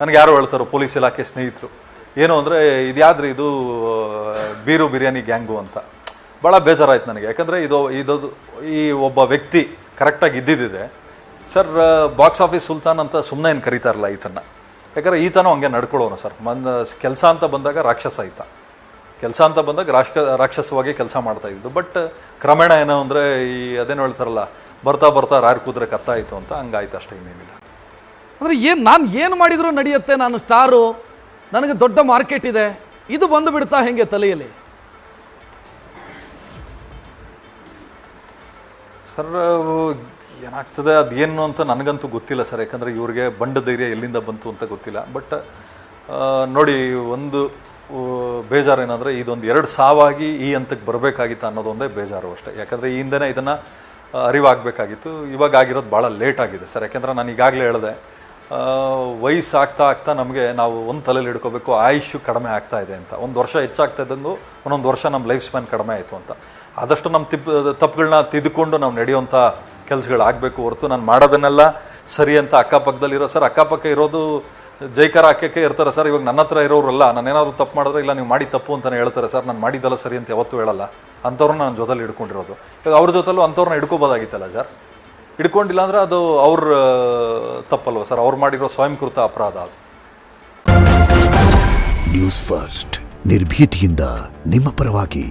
ನನಗೆ ಯಾರೋ ಹೇಳ್ತಾರೆ ಪೊಲೀಸ್ ಇಲಾಖೆ ಸ್ನೇಹಿತರು ಏನು ಅಂದರೆ ಇದ್ಯಾದ್ರಿ ಇದು ಬೀರು ಬಿರಿಯಾನಿ ಗ್ಯಾಂಗು ಅಂತ. ಭಾಳ ಬೇಜಾರಾಯ್ತು ನನಗೆ. ಯಾಕಂದರೆ ಇದು ಈ ಒಬ್ಬ ವ್ಯಕ್ತಿ ಕರೆಕ್ಟಾಗಿ ಇದ್ದಿದ್ದಿದೆ ಸರ್. ಬಾಕ್ಸ್ ಆಫೀಸ್ ಸುಲ್ತಾನ್ ಅಂತ ಸುಮ್ಮನೆ ಏನು ಕರೀತಾರಲ್ಲ ಈತನ. ಯಾಕಂದರೆ ಈತನೂ ಹಂಗೆ ನಡ್ಕೊಳ್ಳೋನು ಸರ್. ಕೆಲಸ ಅಂತ ಬಂದಾಗ ರಾಕ್ಷಸ ಈತ. ಕೆಲಸ ಅಂತ ಬಂದಾಗ ರಾಕ್ಷಸವಾಗಿ ಕೆಲಸ ಮಾಡ್ತಾ ಇದ್ದು. ಬಟ್ ಕ್ರಮೇಣ ಏನೋ ಅಂದರೆ ಅದೇನು ಹೇಳ್ತಾರಲ್ಲ, ಬರ್ತಾ ಬರ್ತಾ ರಾರು ಕೂದ್ರೆ ಕತ್ತಾಯಿತು ಅಂತ ಹಂಗಾಯ್ತು ಅಷ್ಟೇ, ಇನ್ನೇನಿಲ್ಲ. ಅಂದರೆ ನಾನು ಏನು ಮಾಡಿದರೂ ನಡೆಯುತ್ತೆ, ನಾನು ಸ್ಟಾರು, ನನಗೆ ದೊಡ್ಡ ಮಾರ್ಕೆಟ್ ಇದೆ, ಇದು ಬಂದು ಬಿಡ್ತಾ ಹೆಂಗೆ ತಲೆಯಲ್ಲಿ ಸರ್? ಏನಾಗ್ತದೆ ಅದೇನು ಅಂತ ನನಗಂತೂ ಗೊತ್ತಿಲ್ಲ ಸರ್. ಯಾಕಂದರೆ ಇವ್ರಿಗೆ ಬಂಡ ಧೈರ್ಯ ಎಲ್ಲಿಂದ ಬಂತು ಅಂತ ಗೊತ್ತಿಲ್ಲ. ಬಟ್ ನೋಡಿ, ಒಂದು ಬೇಜಾರು ಏನಂದರೆ ಇದೊಂದು 2 ಸಾವಾಗಿ ಈ ಹಂತಕ್ಕೆ ಬರಬೇಕಾಗಿತ್ತು ಅನ್ನೋದೊಂದೇ ಬೇಜಾರು ಅಷ್ಟೇ. ಯಾಕಂದರೆ ಈ ಹಿಂದೆನೇ ಇದನ್ನು ಅರಿವಾಗಬೇಕಾಗಿತ್ತು. ಇವಾಗ ಆಗಿರೋದು ಭಾಳ ಲೇಟ್ ಆಗಿದೆ ಸರ್. ಯಾಕೆಂದರೆ ನಾನು ಈಗಾಗಲೇ ಹೇಳಿದೆ, ವಯಸ್ಸು ಆಗ್ತಾ ನಮಗೆ ನಾವು ಒಂದು ತಲೆಯಲ್ಲಿ ಹಿಡ್ಕೋಬೇಕು, ಆಯುಷು ಕಡಿಮೆ ಆಗ್ತಾ ಇದೆ ಅಂತ. ಒಂದು ವರ್ಷ ಹೆಚ್ಚಾಗ್ತಾ ಇದ್ದಂಗೂ ಒಂದೊಂದು ವರ್ಷ ನಮ್ಮ ಲೈಫ್ ಸ್ಪ್ಯಾನ್ ಕಡಿಮೆ ಆಯಿತು ಅಂತ. ಆದಷ್ಟು ನಮ್ಮ ತಪ್ಪುಗಳನ್ನ ತಿದ್ದುಕೊಂಡು ನಾವು ನಡೆಯುವಂಥ ಕೆಲಸಗಳಾಗಬೇಕು ಹೊರತು ನಾನು ಮಾಡೋದನ್ನೆಲ್ಲ ಸರಿ ಅಂತ ಅಕ್ಕಪಕ್ಕದಲ್ಲಿರೋ ಸರ್, ಅಕ್ಕಪಕ್ಕ ಇರೋದು ಜೈಕಾರ ಹಾಕೋಕ್ಕೆ ಇರ್ತಾರೆ ಸರ್. ಇವಾಗ ನನ್ನ ಹತ್ರ ಇರೋರಲ್ಲ, ನಾನೇನಾದ್ರು ತಪ್ಪು ಮಾಡಿದ್ರೆ ಇಲ್ಲ ನೀವು ಮಾಡಿ ತಪ್ಪು ಅಂತಲೇ ಹೇಳ್ತಾರೆ ಸರ್. ನಾನು ಮಾಡಿದ್ದಲ್ಲ ಸರಿ ಅಂತ ಯಾವತ್ತೂ ಹೇಳಲ್ಲ. ಅಂಥವ್ರನ್ನ ನನ್ನ ಜೊತೆಲಿ ಹಿಡ್ಕೊಂಡಿರೋದು. ಇವಾಗ ಅವ್ರ ಜೊತೆಲೂ ಅಂಥವ್ರನ್ನ ಹಿಡ್ಕೋಬೋದಾಗಿತ್ತಲ್ಲ ಸರ್. ಹಿಡ್ಕೊಂಡಿಲ್ಲ ಅಂದರೆ ಅದು ಅವ್ರ ತಪ್ಪಲ್ವ ಸರ್. ಅವ್ರು ಮಾಡಿರೋ ಸ್ವಯಂಕೃತ ಅಪರಾಧ ಅದು. ನ್ಯೂಸ್ ಫಸ್ಟ್, ನಿರ್ಭೀತಿಯಿಂದ ನಿಮ್ಮ ಪರವಾಗಿ.